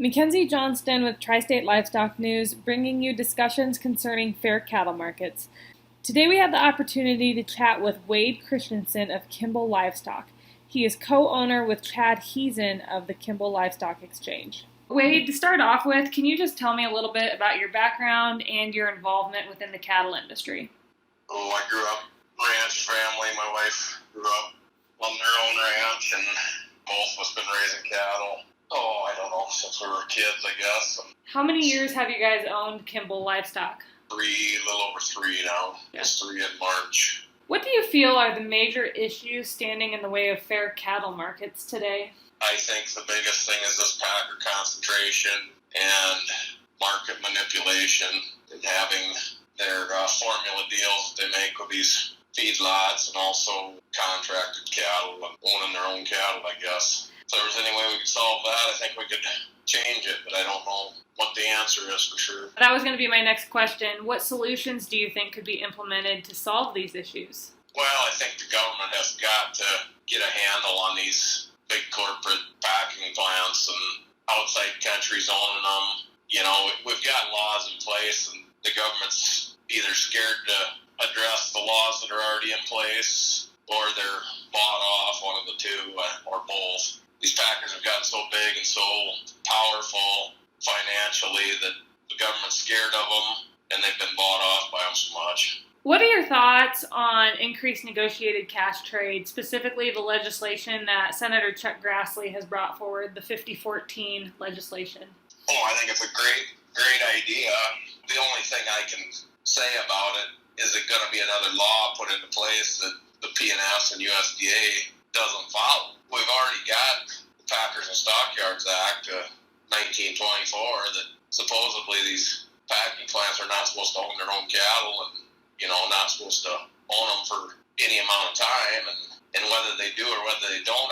Mackenzie Johnston with Tri-State Livestock News, bringing you discussions concerning fair cattle markets. Today we have the opportunity to chat with Wade Christensen of Kimball Livestock. He is co-owner with Chad Heason of the Kimball Livestock Exchange. Wade, to start off with, can you just tell me a little bit about your background and your involvement within the cattle industry? I grew up ranch family. My wife grew up on their own ranch, and both of us been raising cattle. I don't know, since we were kids, I guess. How many years have you guys owned Kimball Livestock? A little over 3 now. Yeah. It's 3 in March. What do you feel are the major issues standing in the way of fair cattle markets today? I think the biggest thing is this packer concentration and market manipulation and having their formula deals that they make with these feedlots and also contracted cattle and owning their own cattle, I guess. If there was any way we could solve that, I think we could change it, but I don't know what the answer is for sure. That was going to be my next question. What solutions do you think could be implemented to solve these issues? Well, I think the government has got to get a handle on these big corporate packing plants and outside countries owning them. You know, we've got laws in place, and the government's either scared to address the laws that are already in place, or they're bought off, one of the two, or both. These packers have gotten so big and so powerful financially that the government's scared of them, and they've been bought off by them so much. What are your thoughts on increased negotiated cash trade, specifically the legislation that Senator Chuck Grassley has brought forward, the 5014 legislation? I think it's a great idea. The only thing I can say about it is it going to be another law put into place that the P&S and USDA doesn't follow. We've already got the Packers and Stockyards Act of 1924 that supposedly these packing plants are not supposed to own their own cattle and, not supposed to own them for any amount of time. And whether they do or whether they don't,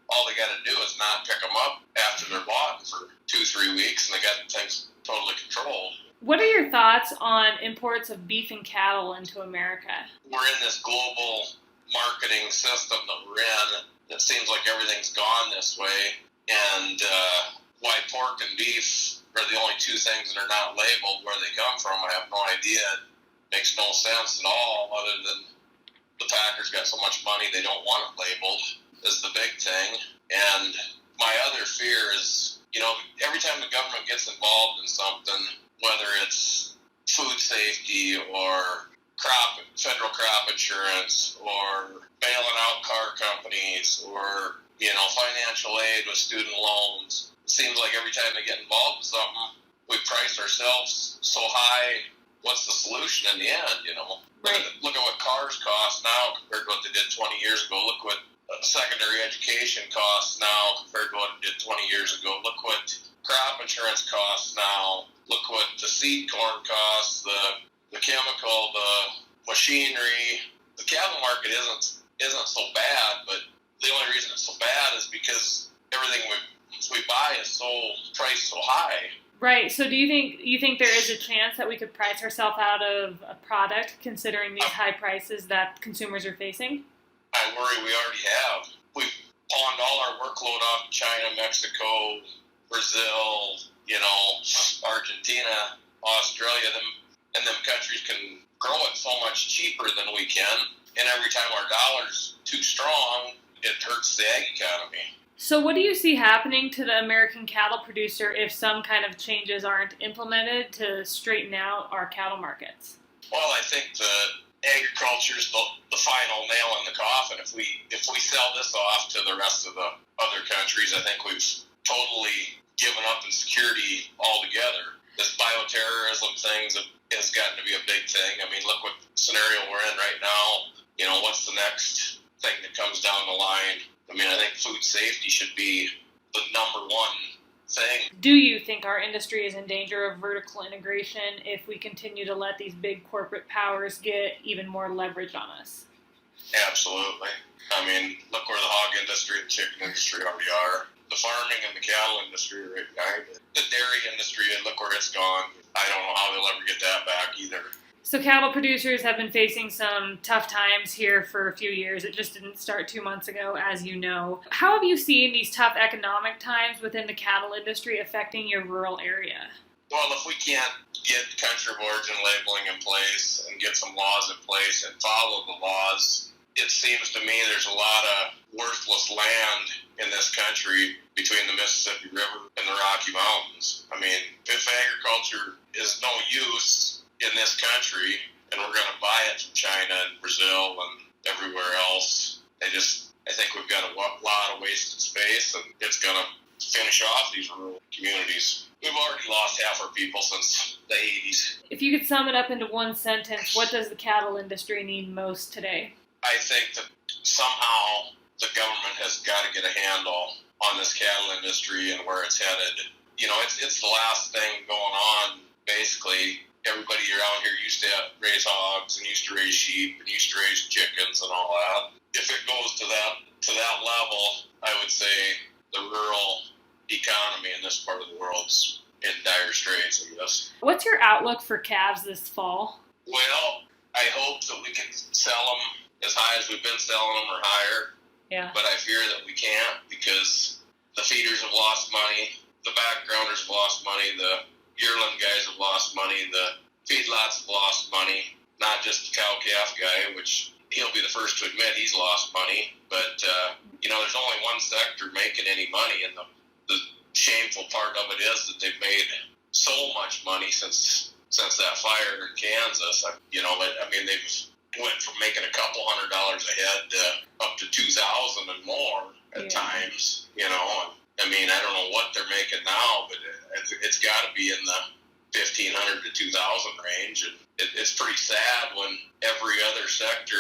all they got to do is not pick them up after they're bought for 2-3 weeks, and they got things totally controlled. What are your thoughts on imports of beef and cattle into America? We're in this global marketing system that we're in. It seems like everything's gone this way, and why pork and beef are the only 2 things that are not labeled where they come from, I have no idea. It makes no sense at all, other than the packers got so much money they don't want it labeled is the big thing. And my other fear is, every time the government gets involved in something, whether it's food safety or federal crop insurance or bailing out car companies or, financial aid with student loans, it seems like every time they get involved in something, we price ourselves so high. What's the solution in the end, Right. Look at what cars cost now compared to what they did 20 years ago. Look what secondary education costs now compared to what it did 20 years ago. Look what crop insurance costs now. Look what the seed corn costs, the chemical, the machinery. The cattle market isn't so bad, but the only reason it's so bad is because everything we buy is so priced so high. Right. So do you think there is a chance that we could price ourselves out of a product considering these high prices that consumers are facing? I worry we already have. We've pawned all our workload off to China, Mexico, Brazil, Argentina, Australia, and them countries can grow it so much cheaper than we can. And every time our dollar's too strong, it hurts the ag economy. So what do you see happening to the American cattle producer if some kind of changes aren't implemented to straighten out our cattle markets? Well, I think the agriculture's the final nail in the coffin. If we sell this off to the rest of the other countries, I think we've totally given up in security altogether. This bioterrorism thing has gotten to be a big thing. Look what scenario we're in right now. What's the next thing that comes down the line? I think food safety should be the number one thing. Do you think our industry is in danger of vertical integration if we continue to let these big corporate powers get even more leverage on us? Absolutely. Look where the hog industry and chicken industry already are. The farming and the cattle industry are right behind it. The dairy industry, and look where it's gone. I don't know how they'll ever get that back either. So cattle producers have been facing some tough times here for a few years. It just didn't start 2 months ago, as you know. How have you seen these tough economic times within the cattle industry affecting your rural area? Well, if we can't get country of origin labeling in place and get some laws in place and follow the laws, it seems to me there's a lot of worthless land in this country between the Mississippi River and the Rocky Mountains. I mean, if agriculture is no use in this country and we're going to buy it from China and Brazil and everywhere else, I think we've got a lot of wasted space, and it's going to finish off these rural communities. We've already lost half our people since the 80s. If you could sum it up into one sentence, what does the cattle industry need most today? I think that somehow the government has got to get a handle on this cattle industry and where it's headed. You know, it's the last thing going on. Basically, everybody around here used to raise hogs and used to raise sheep and used to raise chickens and all that. If it goes to that level, I would say the rural economy in this part of the world's in dire straits, I guess. What's your outlook for calves this fall? Well, I hope that we can sell them as high as we've been selling them or higher. Yeah. But I fear that we can't because the feeders have lost money, the backgrounders have lost money, the yearling guys have lost money, the feedlots have lost money, not just the cow-calf guy, which he'll be the first to admit he's lost money. But, there's only one sector making any money, and the shameful part of it is that they've made so much money since that fire in Kansas. They've went from making a couple $100 a head to up to $2,000 and more at times. I don't know what they're making now, but it's got to be in the $1,500 to $2,000 range, and it's pretty sad when every other sector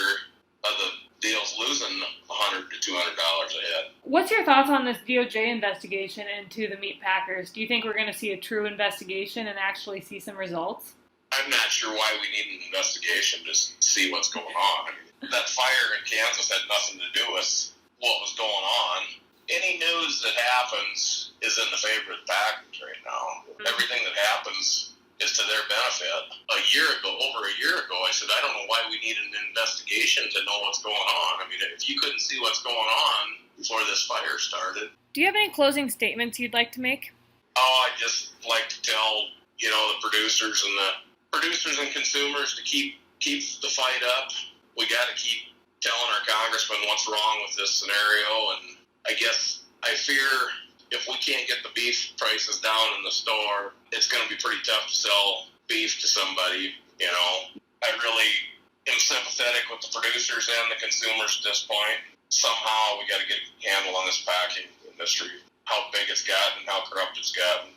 of the deal's losing $100 to $200 a head. What's your thoughts on this DOJ investigation into the meat packers? Do you think we're going to see a true investigation and actually see some results? I'm not sure why we need an investigation to see what's going on. That fire in Kansas had nothing to do with what was going on. Any news that happens is in the favor of the packers right now. Mm-hmm. Everything that happens is to their benefit. Over a year ago, I said, I don't know why we need an investigation to know what's going on. If you couldn't see what's going on before this fire started. Do you have any closing statements you'd like to make? I'd just like to tell, the producers and consumers to keep the fight up. We got to keep telling our congressmen what's wrong with this scenario. And I fear if we can't get the beef prices down in the store, it's going to be pretty tough to sell beef to somebody. I really am sympathetic with the producers and the consumers at this point. Somehow we got to get a handle on this packing industry, how big it's gotten, how corrupt it's gotten.